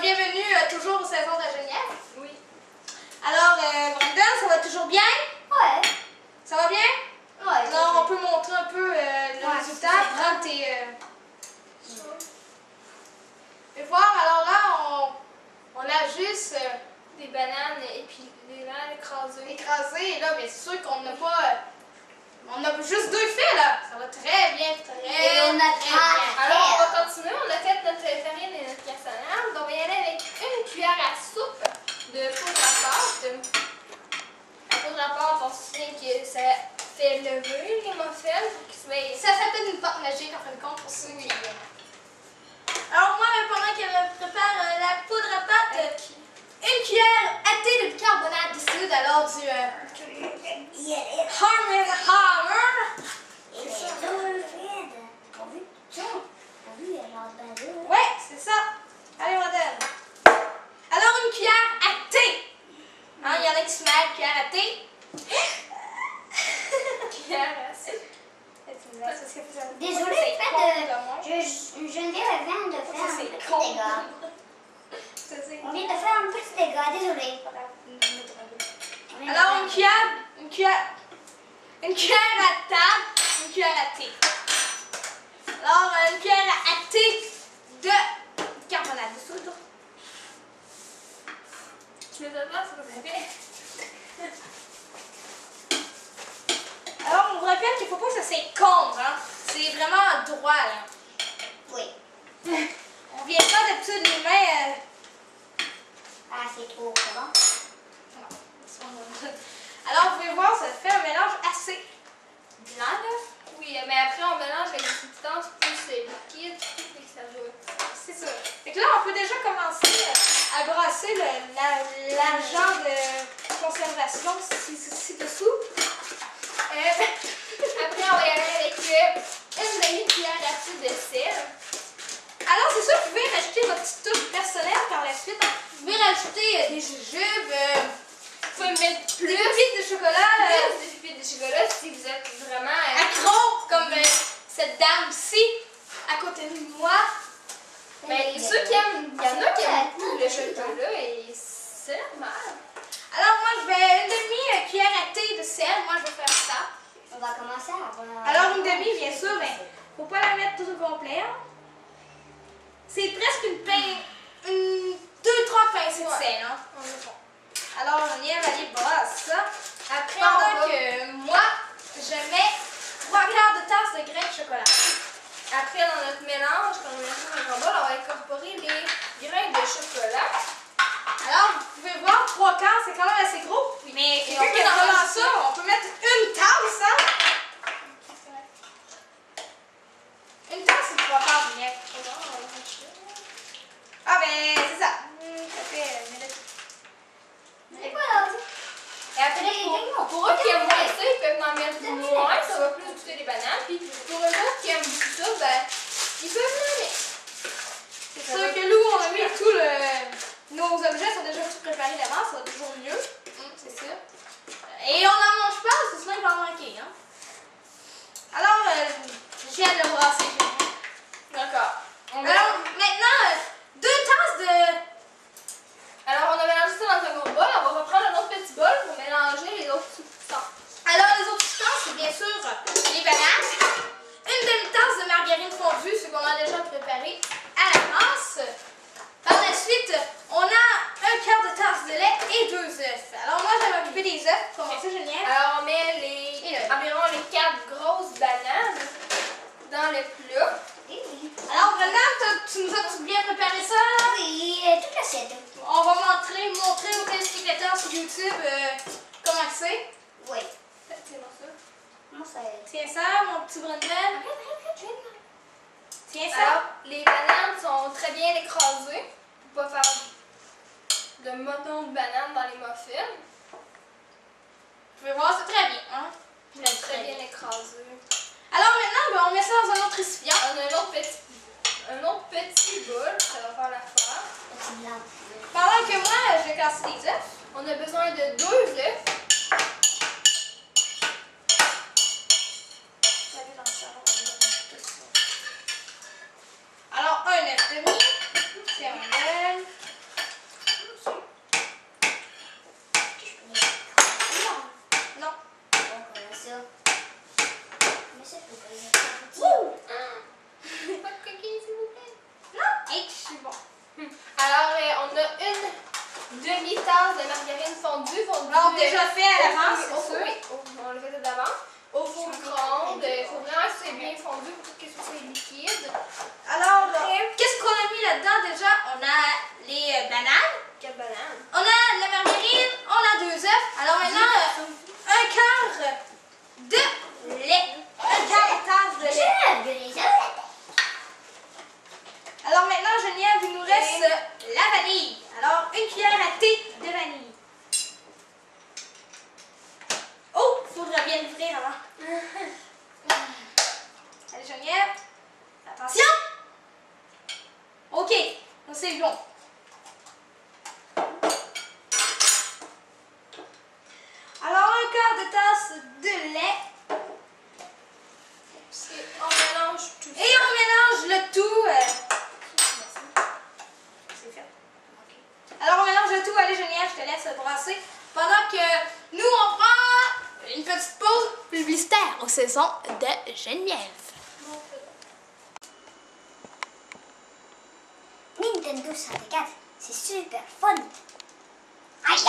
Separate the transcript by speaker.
Speaker 1: bienvenue toujours aux saisons de Genève.
Speaker 2: Oui.
Speaker 1: Alors, Brandon, ça va toujours bien?
Speaker 3: Ouais.
Speaker 1: Ça va bien?
Speaker 3: Ouais.
Speaker 1: Alors, on peut montrer un peu le résultat. Prends tes... Et voir, alors là, on a juste
Speaker 2: Des bananes écrasées.
Speaker 1: écrasé. Et là, bien sûr qu'on n'a pas... on a juste 2 faits, là. Ça va très bien,
Speaker 3: Et on a
Speaker 1: très bien.
Speaker 2: Alors, on va continuer. On a fait notre farine et notre cassonade. Donc, on va y aller avec une cuillère à soupe de poudre à pâte. La poudre à pâte, on se souvient que ça fait lever les muffins pour qu'ils se mettent.
Speaker 1: Ça s'appelle une pâte magique, en fin de compte, pour ceux qui... Alors moi, pendant qu'elle prépare la poudre à pâte, une cuillère à thé de bicarbonate de soude, alors du Arm & Hammer. Ouais, c'est ça. Allez, modèle. Alors, une cuillère à thé. Hein, il y en a qui se mettent cuillère à thé.
Speaker 2: Cuillère à soupe.
Speaker 3: Désolée, Geneviève vient de faire un petit dégât. On vient de faire un petit dégât, désolée.
Speaker 1: Alors, une cuillère à table, une cuillère à thé. Alors, une cuillère à thé de bicarbonate de soude.
Speaker 2: Tu me donnes pas, c'est comme ça.
Speaker 1: Alors, on vous rappelle qu'il ne faut pas que ça s'écombre, hein. C'est vraiment droit, là.
Speaker 3: Oui.
Speaker 1: On vient pas d'habitude les mains...
Speaker 3: Ah, c'est trop, c'est bon.
Speaker 1: Alors, vous pouvez voir, ça fait un mélange assez blanc, là.
Speaker 2: Oui, mais après, on mélange avec des substances plus liquides, et que ça va.
Speaker 1: C'est ça. Fait que là, on peut déjà commencer à brasser l'agent de conservation ci-dessous.
Speaker 2: Après, on va y aller avec une demi-cuillère à soupe de sel.
Speaker 1: Alors, c'est sûr, vous pouvez rajouter votre petite touche personnelle par la suite. Vous pouvez rajouter des jujubes, vous pouvez mettre plus de pépites de chocolat.
Speaker 2: Plus de pépites de chocolat si vous êtes vraiment
Speaker 1: accro, comme cette dame ici, à côté de moi.
Speaker 2: Ben, ceux qui aiment, il y en a qui aiment beaucoup le chocolat et c'est normal.
Speaker 1: Alors, moi, je vais une demi-cuillère à thé de sel. Moi, je vais faire ça.
Speaker 3: On va commencer à...
Speaker 1: Alors, une demi, bien sûr, mais faut pas la mettre tout au complet. Hein. C'est presque une pain, 2-3 pincées de sel. Hein. Alors, on y va aller brasser ça. Après, pendant que moi, je mets 3 quarts de tasse de grains de chocolat.
Speaker 2: Après, dans notre mélange, quand on met ça dans un bol, on va incorporer les grains de chocolat.
Speaker 1: Alors, vous pouvez voir, 3 quarts, c'est quand même assez gros.
Speaker 2: Oui.
Speaker 1: Mais quelqu'un qui est vraiment ça, on peut mettre une tasse, hein? Une tasse, c'est 3 quarts de miel. Ah, ben, c'est ça. Ça fait
Speaker 3: C'est quoi là?
Speaker 2: Et après, pour eux qui aiment moins ça, ils peuvent en mettre moins, ça va plus goûter les bananes. Puis pour eux autres qui aiment beaucoup ça, ben, ils peuvent le mettre.
Speaker 1: C'est sûr que nous, on a mis nos objets sont déjà tout préparés d'avance, ça va toujours mieux. C'est sûr. Et on n'en mange pas, parce que sinon il va en manquer. Hein? Alors, j'ai hâte de le brasser.
Speaker 2: D'accord.
Speaker 1: Alors, maintenant, 2 tasses de...
Speaker 2: Alors, on a mélangé ça dans un gros bol. On va reprendre un autre petit bol pour mélanger les autres substances.
Speaker 1: Alors, les autres substances, c'est bien sûr les bananes, une demi-tasse de margarine fondue, ce qu'on a déjà préparé à l'avance. Par la suite, on a 1 quart de tasse de lait et 2 œufs. Alors, moi, je vais m'occuper des œufs pour commencer, Geneviève.
Speaker 2: Alors, on met environ les 4 grosses bananes dans le plat.
Speaker 1: Alors, Brenda, tu nous as bien préparé ça? Là?
Speaker 3: Oui, toute l'assiette.
Speaker 1: On va montrer aux téléspectateurs sur YouTube comment c'est.
Speaker 3: Oui.
Speaker 2: C'est bon ça.
Speaker 3: Comment ça est?
Speaker 1: Tiens ça, mon petit Brandon. Tiens ça.
Speaker 2: Alors, les bananes sont très bien écrasées pour ne pas faire de moton de bananes dans les muffins.
Speaker 1: Vous pouvez voir, c'est très bien. Hein?
Speaker 2: Très bien écrasé.
Speaker 1: Alors maintenant, ben, on met ça dans un autre récipient.
Speaker 2: On a un autre petit bol, ça va faire l'affaire.
Speaker 1: Pendant que moi, je vais casser des œufs.
Speaker 2: On a besoin de 2 œufs.
Speaker 1: Alors, un œuf demi. C'est un œuf.
Speaker 2: tasses de margarine fondue.
Speaker 1: On l'a déjà fait à l'avance, c'est sûr.
Speaker 2: Oui, on l'a fait d'avance. Au four micro-ondes. Il faut vraiment que c'est bien fondu pour que ce soit liquide.
Speaker 1: Alors, qu'est-ce qu'on a mis là-dedans déjà? On a les bananes.
Speaker 2: Quelle banane?
Speaker 1: On a la margarine, on a 2 œufs. Alors maintenant, un quart de lait. Un quart de tasse de lait. Alors maintenant, Geneviève, il nous reste la vanille. Alors, une cuillère à thé de vanille. Oh, il faudra bien l'ouvrir avant. Allez, Geneviève. Attention. OK, c'est bon. Alors, un quart de tasse de lait.
Speaker 2: On mélange tout ça.
Speaker 1: Et on mélange le tout. C'est fait. OK. Alors, on mélange le tout. Allez, Geneviève, je te laisse brasser. Pendant que nous, on prend une petite pause publicitaire aux saisons de Geneviève.
Speaker 3: Nintendo 64, c'est super fun. Aïe!